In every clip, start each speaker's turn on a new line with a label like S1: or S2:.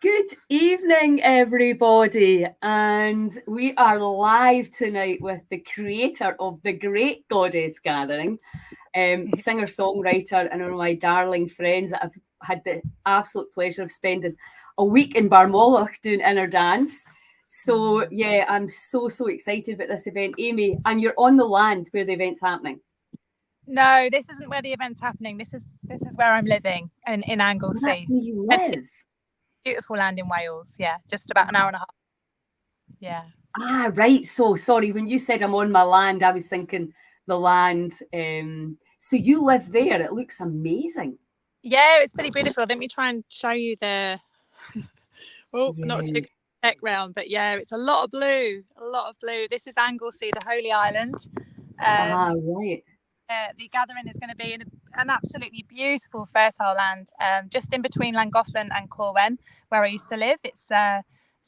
S1: Good evening, everybody, and we are live tonight with the creator of the Great Goddess Gathering, singer-songwriter, and one of my darling friends that I've had the absolute pleasure of spending a week in Barmolach doing inner dance. So yeah, I'm so excited about this event, Aimee. And you're on the land where the event's happening.
S2: No, this isn't where the event's happening. This is where I'm living in Anglesey.
S1: Well, that's where you live.
S2: Beautiful land in Wales. Yeah, just about an hour and a half. Yeah.
S1: Ah, right. So sorry, when you said I'm on my land, I was thinking the land. So you live there. It looks amazing.
S2: Yeah, it's pretty beautiful. Let me try and show you the. Not
S1: Yeah.
S2: too tech round, but yeah, it's a lot of blue. A lot of blue. This is Anglesey, the Holy Island.
S1: Right.
S2: The gathering is going to be in an absolutely beautiful, fertile land, just in between Llangollen and Corwen, where I used to live. It's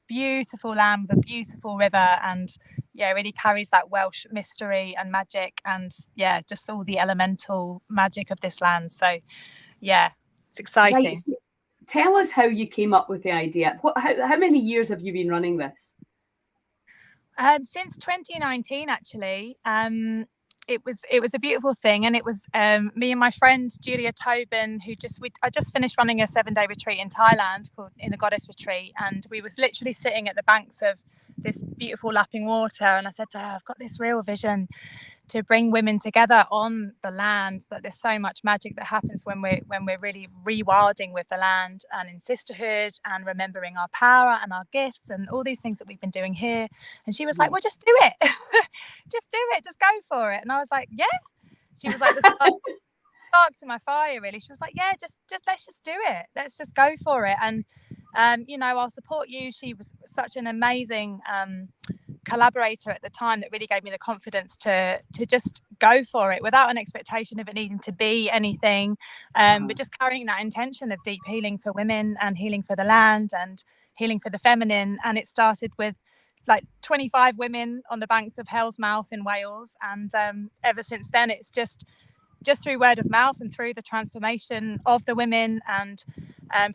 S2: beautiful land with a beautiful river, and yeah, it really carries that Welsh mystery and magic, and yeah, just all the elemental magic of this land. So yeah, it's exciting.
S1: Right. So tell us how you came up with the idea. How many years have you been running this?
S2: Since 2019, actually. It was a beautiful thing, and it was me and my friend Julia Tobin, who I just finished running a 7-day retreat in Thailand called In the Goddess Retreat, and we was literally sitting at the banks of this beautiful lapping water, and I said to her, I've got this real vision to bring women together on the land, that there's so much magic that happens when we're really rewilding with the land and in sisterhood and remembering our power and our gifts and all these things that we've been doing here. And she was like, well, just do it. Just do it, just go for it. And I was like, yeah. She was like, the spark to my fire, really. She was like, yeah, just let's just do it, let's just go for it. And I'll support you. She was such an amazing collaborator at the time that really gave me the confidence to just go for it without an expectation of it needing to be anything, but just carrying that intention of deep healing for women and healing for the land and healing for the feminine. And it started with like 25 women on the banks of Hell's Mouth in Wales, and ever since then it's just through word of mouth and through the transformation of the women and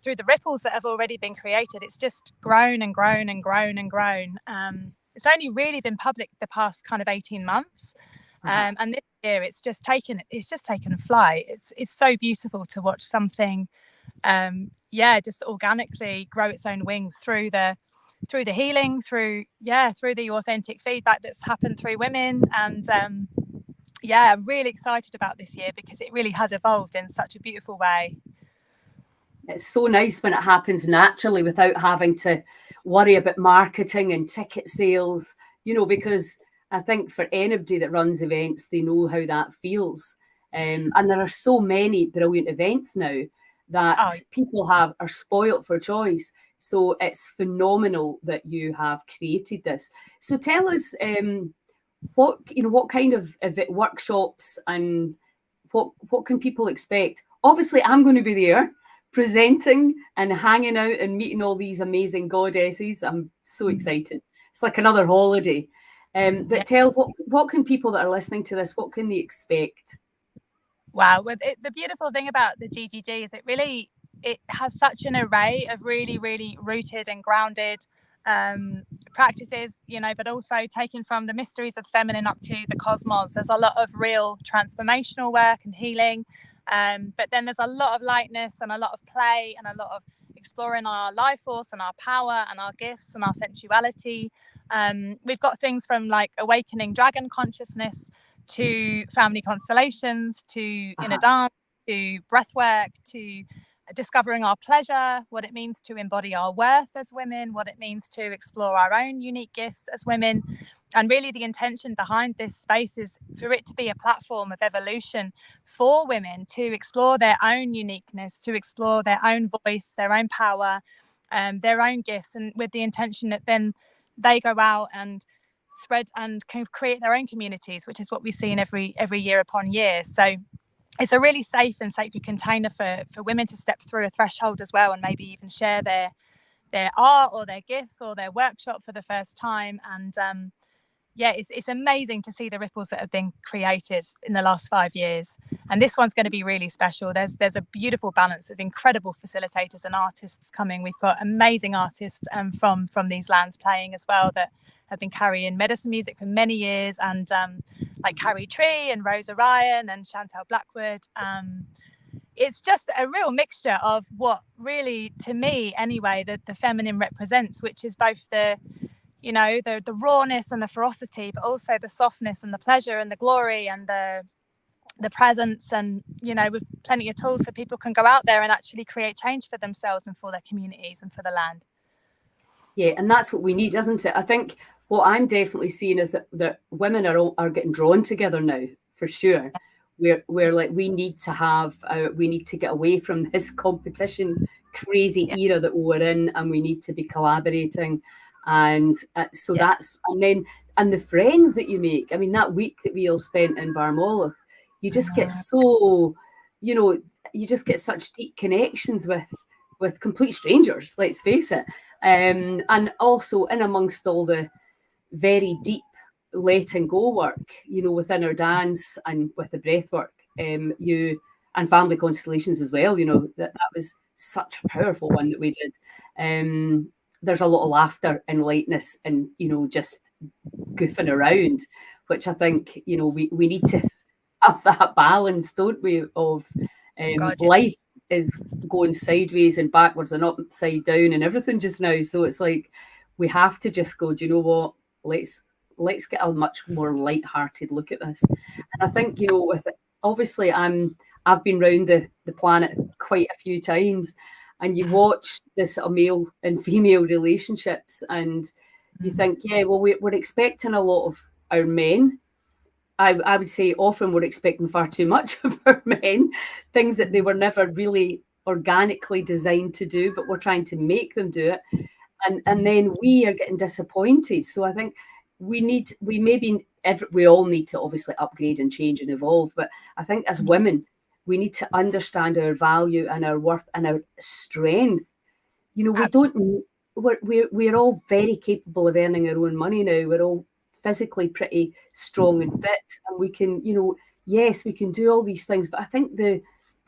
S2: through the ripples that have already been created, it's just grown and grown and grown and grown. It's only really been public the past kind of 18 months. And this year it's just taken a flight. It's so beautiful to watch something just organically grow its own wings through the healing, through the authentic feedback that's happened through women. And I'm really excited about this year because it really has evolved in such a beautiful way.
S1: It's so nice when it happens naturally without having to worry about marketing and ticket sales, because I think for anybody that runs events, they know how that feels. And there are so many brilliant events now that people are spoilt for choice. So it's phenomenal that you have created this. So tell us what kind of workshops and what can people expect? Obviously, I'm going to be there presenting and hanging out and meeting all these amazing goddesses. I'm so excited. It's like another holiday. But tell what can people that are listening to this, what can they expect?
S2: Wow. Well, the beautiful thing about the GGG is it has such an array of really, really rooted and grounded practices, but also taken from the mysteries of feminine up to the cosmos. There's a lot of real transformational work and healing. But then there's a lot of lightness and a lot of play and a lot of exploring our life force and our power and our gifts and our sensuality. We've got things from like awakening dragon consciousness to family constellations to inner dance to breath work to discovering our pleasure, what it means to embody our worth as women, what it means to explore our own unique gifts as women. And really the intention behind this space is for it to be a platform of evolution for women to explore their own uniqueness, to explore their own voice, their own power, their own gifts, and with the intention that then they go out and spread and kind of create their own communities, which is what we see in every year upon year. So it's a really safe and sacred container for women to step through a threshold as well, and maybe even share their art or their gifts or their workshop for the first time. And yeah, it's amazing to see the ripples that have been created in the last 5 years. And this one's going to be really special. There's a beautiful balance of incredible facilitators and artists coming. We've got amazing artists from these lands playing as well, that have been carrying medicine music for many years, and like Carrie Tree and Rosa Ryan and Chantel Blackwood. It's just a real mixture of what really, to me anyway, the feminine represents, which is both the rawness and the ferocity, but also the softness and the pleasure and the glory and the presence, and with plenty of tools so people can go out there and actually create change for themselves and for their communities and for the land.
S1: Yeah, and that's what we need, isn't it? I think what I'm definitely seeing is that women are getting drawn together now, for sure. We're like, we need to get away from this competition crazy era that we're in, and we need to be collaborating. And so that's, and the friends that you make. I mean, that week that we all spent in Barmologh, you just get so, you just get such deep connections with complete strangers, let's face it. And also in amongst all the very deep letting go work, within our dance and with the breath work, and family constellations as well, that was such a powerful one that we did. There's a lot of laughter and lightness and, just goofing around, which I think, we need to have that balance, don't we, of life is going sideways and backwards and upside down and everything just now. So it's like, we have to just go, do you know what? Let's get a much more light-hearted look at this. And I think, with it, obviously I've been round the planet quite a few times, and you watch this sort of male and female relationships, and you think, yeah, well, we're expecting a lot of our men. I would say often we're expecting far too much of our men, things that they were never really organically designed to do, but we're trying to make them do it. And then we are getting disappointed. So I think we all need to obviously upgrade and change and evolve. But I think as women, we need to understand our value and our worth and our strength. We're all very capable of earning our own money now. We're all physically pretty strong and fit, and we can, yes, we can do all these things. But I think the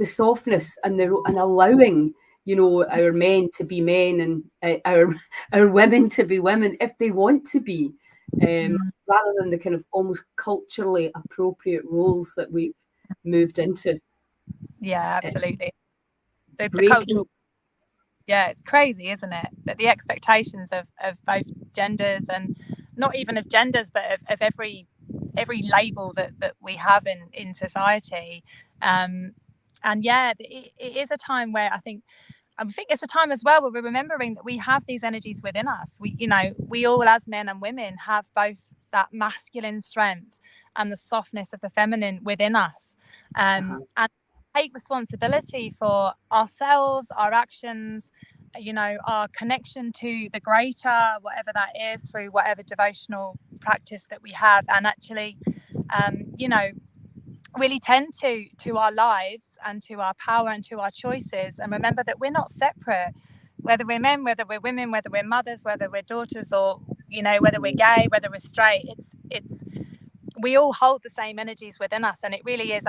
S1: softness and allowing, our men to be men and our women to be women if they want to be, rather than the kind of almost culturally appropriate roles that we've moved into.
S2: Yeah, absolutely. The cultural, it's crazy, isn't it? That the expectations of both genders, and not even of genders, but of every label that we have in society. And it is a time where I think it's a time as well where we're remembering that we have these energies within us. We all, as men and women, have both that masculine strength and the softness of the feminine within us, and take responsibility for ourselves, our actions, our connection to the greater, whatever that is, through whatever devotional practice that we have, and actually really tend to our lives and to our power and to our choices, and remember that we're not separate, whether we're men, whether we're women, whether we're mothers, whether we're daughters, or whether we're gay, whether we're straight. It's we all hold the same energies within us, and it really is,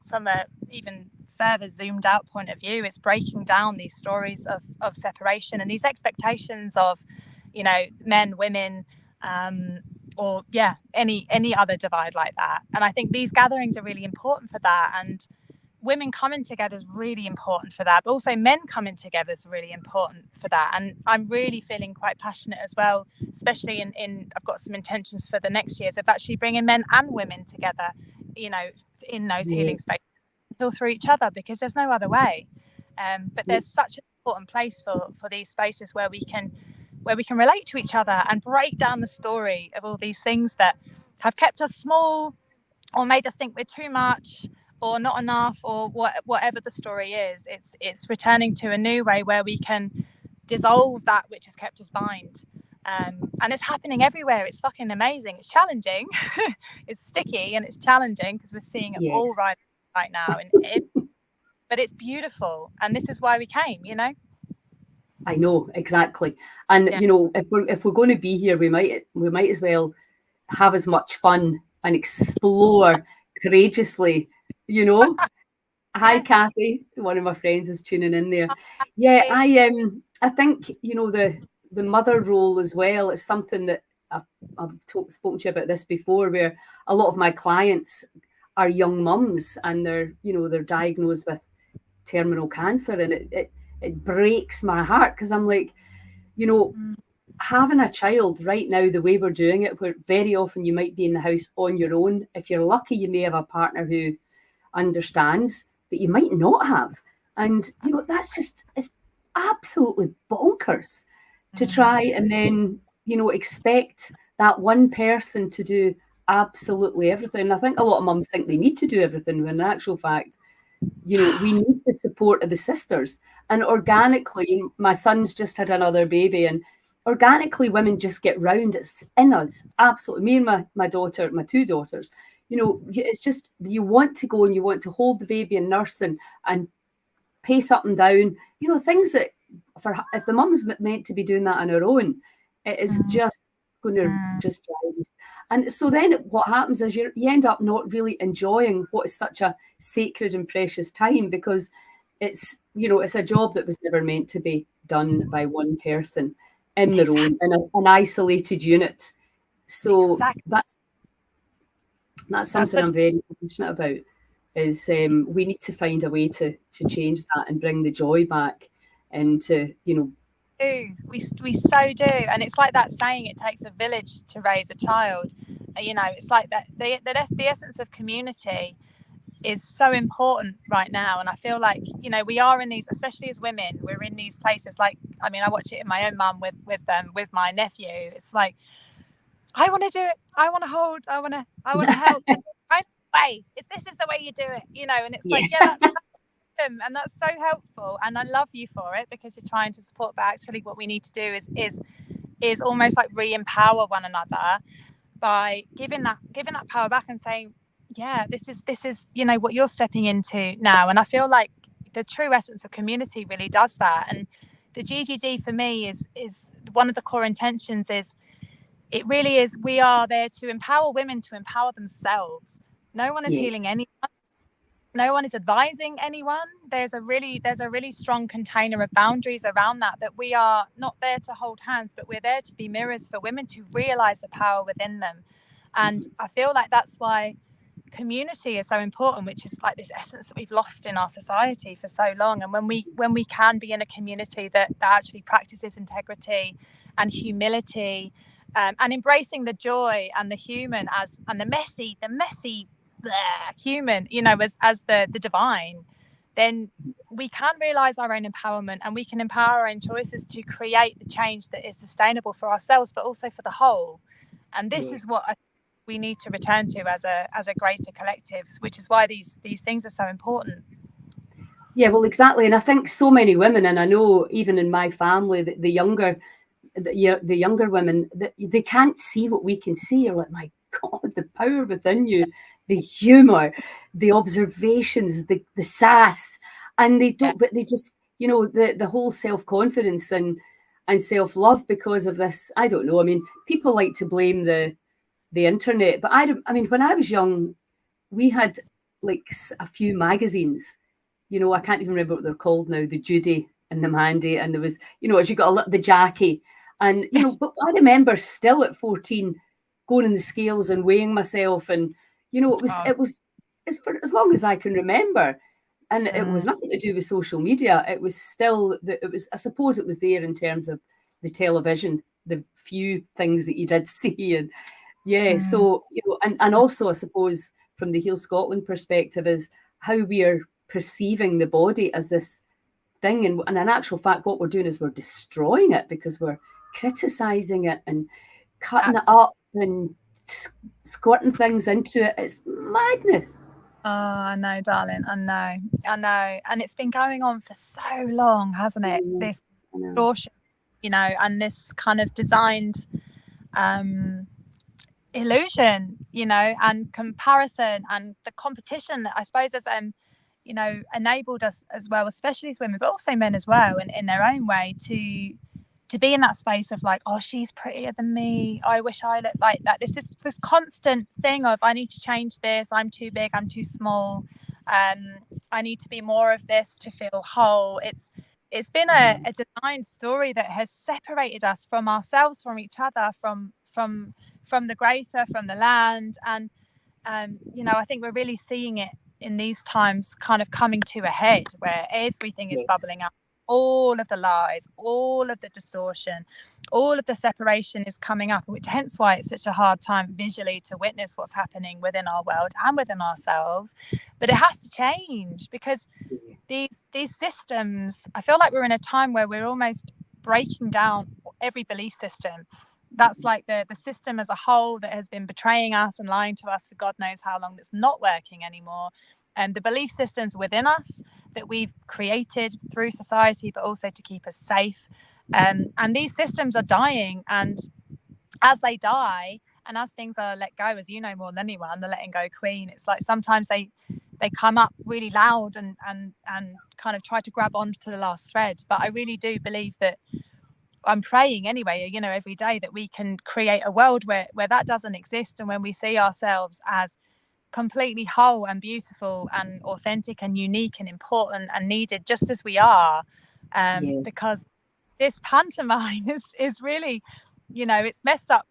S2: from a even further zoomed out point of view, it's breaking down these stories of separation and these expectations of men, women, or any other divide like that. And I think these gatherings are really important for that, and women coming together is really important for that, but also men coming together is really important for that. And I'm really feeling quite passionate as well, especially in I've got some intentions for the next years of actually bringing men and women together, in those healing spaces, heal through each other, because there's no other way. But there's such an important place for these spaces where we can relate to each other and break down the story of all these things that have kept us small or made us think we're too much or not enough, or whatever the story is. It's returning to a new way where we can dissolve that which has kept us bind. And it's happening everywhere. It's fucking amazing. It's challenging. It's sticky and it's challenging because we're seeing it all right now. But it's beautiful. And this is why we came,
S1: I know, exactly. And if we're going to be here, we might as well have as much fun and explore courageously, you know. Hi,
S2: Yes.
S1: Kathy. One of my friends is tuning in there. Yeah, I think, you know, the mother role as well is something that I've spoken to you about this before, where a lot of my clients are young mums and they're diagnosed with terminal cancer, and it breaks my heart because I'm like, you know, having a child right now, the way we're doing it, where very often you might be in the house on your own. If you're lucky, you may have a partner who understands, but you might not have. And, you know, it's absolutely bonkers to try and then, you know, expect that one person to do absolutely everything. And I think a lot of mums think they need to do everything, when in actual fact, you know, we need the support of the sisters. And organically, my son's just had another baby, and organically women just get round. It's in us, absolutely. Me and my daughter, my two daughters, you know, it's just, you want to go and you want to hold the baby and nurse and pace up and down, you know, things that if the mum's meant to be doing that on her own, it is just going to just drive you. And so then what happens is you end up not really enjoying what is such a sacred and precious time, because it's, you know, it's a job that was never meant to be done by one person in their own, in an isolated unit. So that's something I'm very passionate about, is we need to find a way to change that and bring the joy back into, you know.
S2: We so do. And it's like that saying, it takes a village to raise a child. You know, it's like that the essence of community is so important right now. And I feel like, you know, we are in these, especially as women, we're in these places. Like, I mean, I watch it in my own mum with my nephew. It's like, I want to do it, I want to hold, I want to help. Right way, this is the way you do it, you know. And it's like, yeah, that's and that's so helpful, and I love you for it, because you're trying to support. But actually what we need to do is almost like re-empower one another by giving that power back and saying, yeah, this is you know what you're stepping into now. And I feel like the true essence of community really does that. And the GGD for me is one of the core intentions. Is it really is, we are there to empower women to empower themselves. No one is healing anyone. No one is advising anyone. There's a really strong container of boundaries around that we are not there to hold hands, but we're there to be mirrors for women to realize the power within them. And I feel like that's why community is so important, which is like this essence that we've lost in our society for so long. And when we can be in a community that actually practices integrity and humility, and embracing the joy and the human and the messy human, you know, as the divine, then we can realize our own empowerment, and we can empower our own choices to create the change that is sustainable for ourselves, but also for the whole. And this is what we need to return to as a greater collective, which is why these things are so important.
S1: Yeah, well, exactly. And I think so many women, and I know even in my family, the younger women, they can't see what we can see. You're like, my God, the power within you, the humor, the observations, the sass, and they don't, but they just, you know, the whole self-confidence and self-love because of this. I don't know. I mean, people like to blame the internet, but I mean, when I was young, we had like a few magazines. You know, I can't even remember what they're called now, the Judy and the Mandy. And there was, you know, as you got the Jackie. And, you know, but I remember still at 14 going in the scales and weighing myself. And, you know, it's for as long as I can remember. And it was nothing to do with social media. It was still, I suppose it was there in terms of the television, the few things that you did see. And so, you know, and also I suppose from the Heal Scotland perspective is how we are perceiving the body as this thing, and in actual fact what we're doing is we're destroying it, because we're criticizing it and cutting it up and squirting things into it. It's madness.
S2: Oh, I know, darling. I know. And it's been going on for so long, hasn't it? This distortion, you know, and this kind of designed illusion, you know, and comparison, and the competition that I suppose has you know, enabled us as well, especially as women, but also men as well, in their own way, to be in that space of like, oh, she's prettier than me, I wish I looked like that. This is this constant thing of, I need to change this, I'm too big, I'm too small, I need to be more of this to feel whole. It's been a design story that has separated us from ourselves, from each other, from the greater, from the land. And you know, I think we're really seeing it in these times kind of coming to a head, where everything is bubbling up. All of the lies, all of the distortion, all of the separation is coming up, which hence why it's such a hard time visually to witness what's happening within our world and within ourselves. But it has to change, because these systems, I feel like we're in a time where we're almost breaking down every belief system. That's like the system as a whole that has been betraying us and lying to us for God knows how long, that's not working anymore. And the belief systems within us that we've created through society, but also to keep us safe. And these systems are dying. And as they die, and as things are let go, as you know more than anyone, the letting go queen, it's like sometimes they come up really loud and kind of try to grab onto the last thread. But I really do believe that, I'm praying anyway, you know, every day, that we can create a world where that doesn't exist, and when we see ourselves as completely whole and beautiful and authentic and unique and important and needed just as we are, because this pantomime is really, you know, it's messed up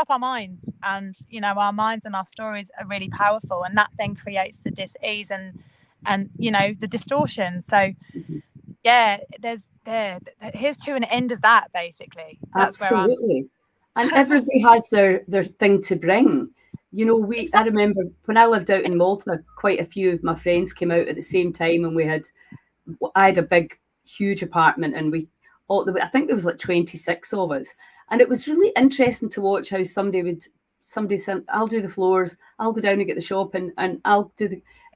S2: our minds, and you know, our minds and our stories are really powerful, and that then creates the dis-ease and you know, the distortion. So yeah, here's to an end of that, basically. That's
S1: Absolutely. And everybody has their thing to bring. You know, I remember when I lived out in Malta, quite a few of my friends came out at the same time, and I had a big, huge apartment, and I think there was like 26 of us. And it was really interesting to watch how somebody said, I'll do the floors, I'll go down and get the shopping, and I'll do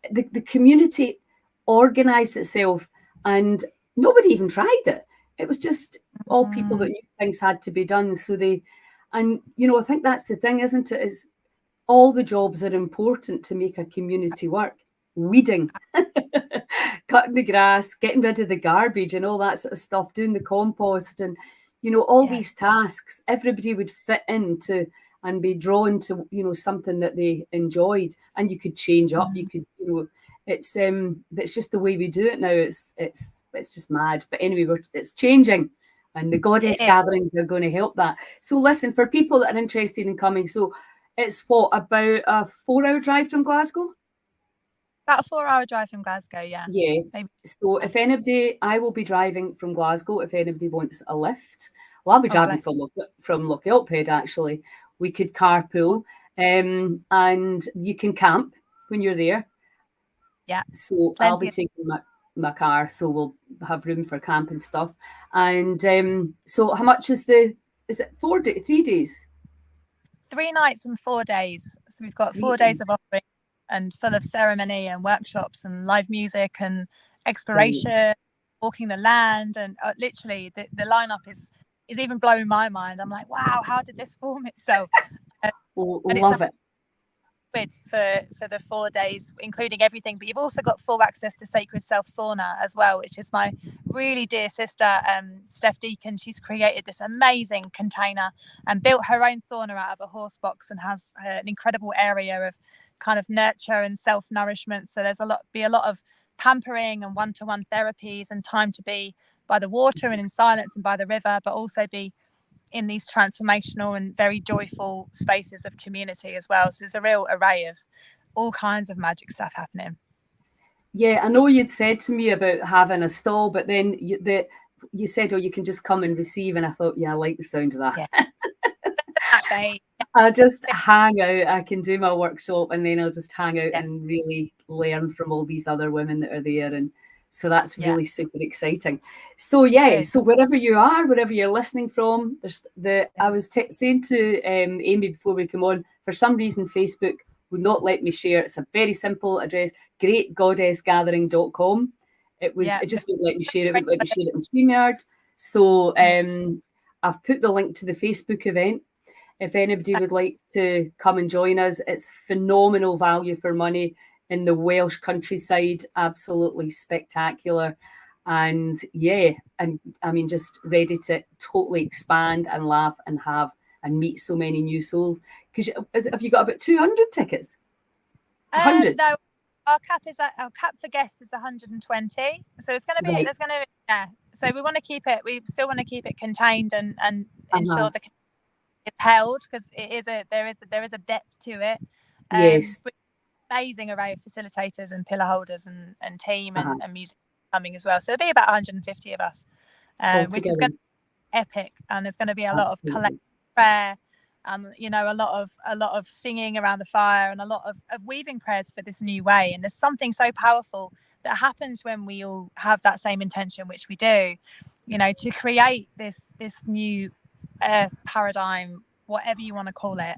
S1: the community organized itself, and nobody even tried it. It was just all people that knew things had to be done. And you know, I think that's the thing, isn't it? Is all the jobs are important to make a community work. Weeding, cutting the grass, getting rid of the garbage and all that sort of stuff, doing the compost, and you know, all these tasks, everybody would fit into and be drawn to, you know, something that they enjoyed, and you could change up. You could, you know, it's just the way we do it now. It's just mad. But anyway, it's changing, and the goddess gatherings are going to help that. So listen, for people that are interested in coming, so it's about a 4-hour drive from Glasgow?
S2: About a 4-hour drive from Glasgow, yeah.
S1: Yeah. Maybe. So if anybody, I will be driving from Glasgow. If anybody wants a lift, well, I'll be driving from Lochilphead, actually. We could carpool, and you can camp when you're there.
S2: Yeah.
S1: So I'll be taking my car, so we'll have room for camp and stuff. And so how much is it 3 days?
S2: 3 nights and 4 days. So we've got 4 days of offering, and full of ceremony and workshops and live music and exploration, walking the land, and literally the lineup is even blowing my mind. I'm like, wow, how did this form itself?
S1: Love it.
S2: For the 4 days, including everything, but you've also got full access to Sacred Self Sauna as well, which is my really dear sister Steph Deacon. She's created this amazing container and built her own sauna out of a horse box, and has an incredible area of kind of nurture and self-nourishment. So there's a lot of pampering and one-to-one therapies, and time to be by the water and in silence and by the river, but also be in these transformational and very joyful spaces of community as well. So there's a real array of all kinds of magic stuff happening.
S1: Yeah, I know you'd said to me about having a stall, but then you said, oh, you can just come and receive, and I thought, yeah, I like the sound of that.
S2: Yeah.
S1: I'll just hang out. I can do my workshop, and then I'll just hang out and really learn from all these other women that are there. And so that's really super exciting. So so wherever you are, wherever you're listening from, I was saying to Aimee before we come on, for some reason Facebook would not let me share. It's a very simple address, greatgoddessgathering.com. It just wouldn't let me share it. It wouldn't let me share it in StreamYard. So I've put the link to the Facebook event. If anybody would like to come and join us, it's phenomenal value for money in the Welsh countryside. Absolutely spectacular. And yeah, and I mean, just ready to totally expand and laugh and have and meet so many new souls. Because have you got about 200 tickets? 100?
S2: No, our cap for guests is 120. So it's going to be
S1: Right.
S2: there's going to yeah. So we want to keep it. We still want to keep it contained and ensure that it's held, because there is a depth to it.
S1: Yes.
S2: With amazing array of facilitators and pillar holders and team and music coming as well. So it'll be about 150 of us, which is going to be epic. And there's going to be a lot of collective prayer, you know, a lot of singing around the fire, and a lot of weaving prayers for this new way. And there's something so powerful that happens when we all have that same intention, which we do, you know, to create this new earth paradigm, whatever you want to call it.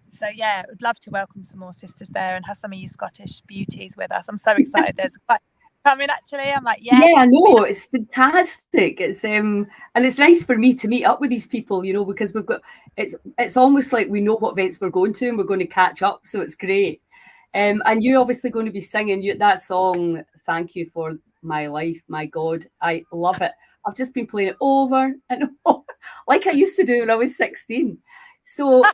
S2: So yeah, I'd love to welcome some more sisters there and have some of you Scottish beauties with us. I'm so excited. There's quite coming actually. I'm like,
S1: yeah, I know, it's fantastic. It's and it's nice for me to meet up with these people, you know, because we've got it's almost like we know what events we're going to and we're going to catch up, so it's great. And you're obviously going to be singing that song, Thank You for My Life. My God, I love it. I've just been playing it over and over, like I used to do when I was 16. So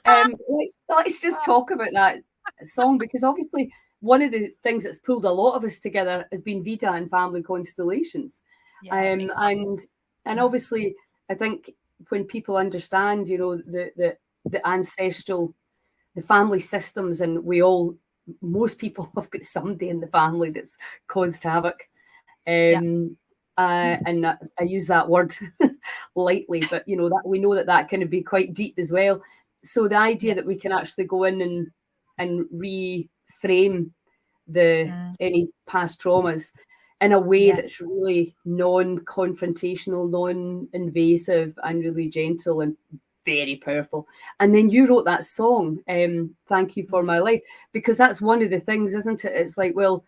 S1: let's just talk about that song, because obviously one of the things that's pulled a lot of us together has been Vita and family constellations. And obviously I think when people understand, you know, the ancestral, the family systems, and most people have got somebody in the family that's caused havoc. And I use that word lightly, but you know that we know that can be quite deep as well. So the idea that we can actually go in and reframe any past traumas in a way that's really non-confrontational, non-invasive, and really gentle and very powerful. And then you wrote that song, Thank You for My Life, because that's one of the things, isn't it? It's like, well,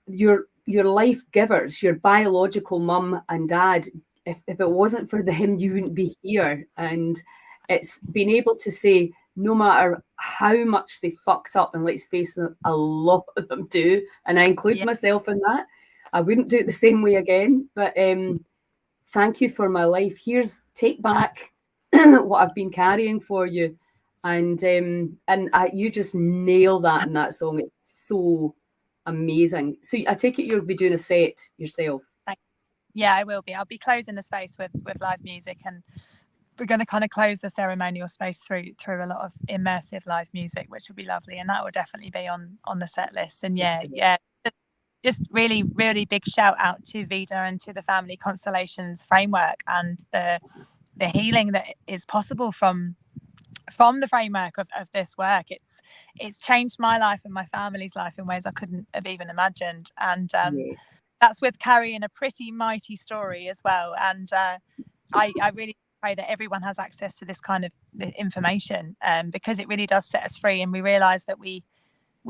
S1: your life givers, your biological mum and dad, if it wasn't for them, you wouldn't be here. And it's being able to say, no matter how much they fucked up, and let's face it, a lot of them do, and I include myself in that, I wouldn't do it the same way again. But thank you for my life. Take back what I've been carrying for you. And you just nail that in that song. It's so amazing. So I take it you'll be doing a set yourself.
S2: Yeah, I will be. I'll be closing the space with live music, and we're going to kind of close the ceremonial space through a lot of immersive live music, which will be lovely, and that will definitely be on the set list. And just really, really big shout out to Vida and to the Family Constellations framework and the healing that is possible from the framework of this work. It's changed my life and my family's life in ways I couldn't have even imagined. And that's with carrying a pretty mighty story as well. And I really pray that everyone has access to this kind of information, because it really does set us free, and we realize that we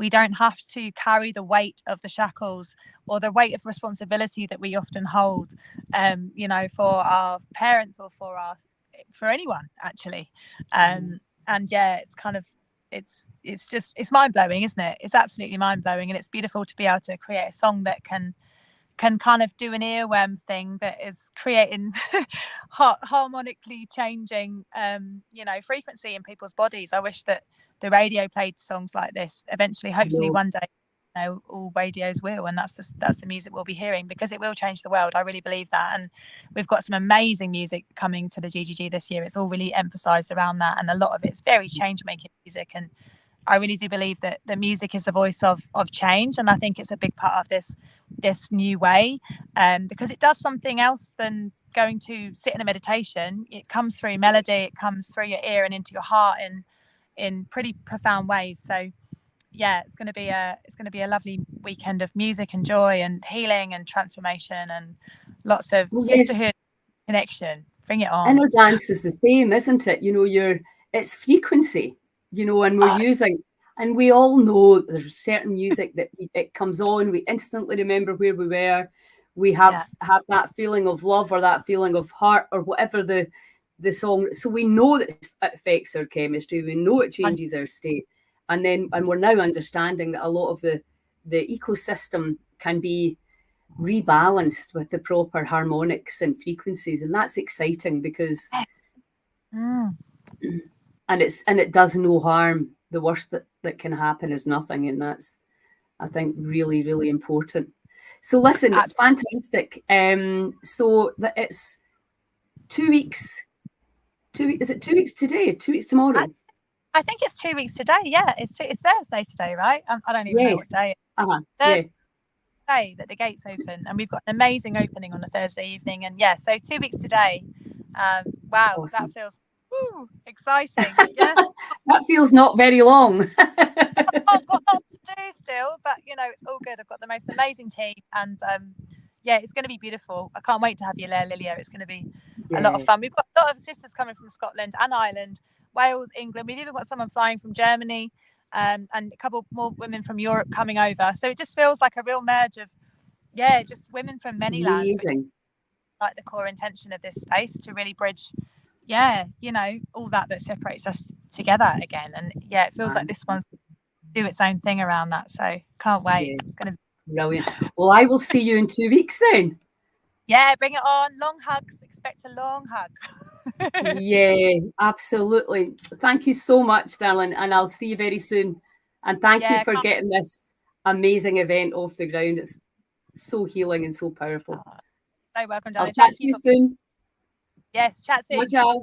S2: don't have to carry the weight of the shackles or the weight of responsibility that we often hold, you know, for our parents or for anyone actually. And it's kind of it's mind-blowing, isn't it? It's absolutely mind-blowing, and it's beautiful to be able to create a song that can kind of do an earworm thing that is creating harmonically changing frequency in people's bodies. I wish that the radio played songs like this eventually. Hopefully one day, you know, all radios will, and that's the music we'll be hearing, because it will change the world. I really believe that. And we've got some amazing music coming to the GGG this year. It's all really emphasized around that, and a lot of it's very change making music. And I really do believe that the music is the voice of change, and I think it's a big part of this new way, because it does something else than going to sit in a meditation. It comes through melody, it comes through your ear and into your heart in pretty profound ways. So yeah, it's going to be a lovely weekend of music and joy and healing and transformation and lots of sisterhood connection. Bring it on.
S1: Inner dance is the same, isn't it? You know, it's frequency, you know, and we're using, and we all know there's certain music that it comes on, we instantly remember where we were. We have that feeling of love or that feeling of heart or whatever the song. So we know that it affects our chemistry. We know it changes our state. And we're now understanding that a lot of the ecosystem can be rebalanced with the proper harmonics and frequencies, and that's exciting because and it does no harm. The worst that can happen is nothing, and that's, I think, really, really important. So listen, fantastic. So that it's 2 weeks. Is it 2 weeks today? 2 weeks tomorrow?
S2: I think it's 2 weeks today. Yeah, it's Thursday today, right? I don't even know what day.
S1: Yeah.
S2: Day that the gates open, and we've got an amazing opening on a Thursday evening. And yeah, so 2 weeks today. Wow,
S1: awesome.
S2: That feels exciting. Yeah,
S1: that feels not very long.
S2: I've got lots to do still, but you know, it's all good. I've got the most amazing team, and yeah, it's going to be beautiful. I can't wait to have you there, Lilia. It's going to be a lot of fun. We've got a lot of sisters coming from Scotland and Ireland, Wales, England. We've even got someone flying from Germany, and a couple more women from Europe coming over. So it just feels like a real merge of, just women from many lands, which is like the core intention of this space, to really bridge, you know, all that separates us together again. And yeah, it feels like this one's do its own thing around that. So can't wait. It's going to be
S1: brilliant. Well, I will see you in 2 weeks then.
S2: Yeah, bring it on. Long hugs. Expect a long hug.
S1: Yeah, absolutely. Thank you so much, darling. And I'll see you very soon. And thank you for getting this amazing event off the ground. It's so healing and so powerful.
S2: So welcome, darling.
S1: I'll chat to you soon.
S2: Yes, chat soon.
S1: Ciao.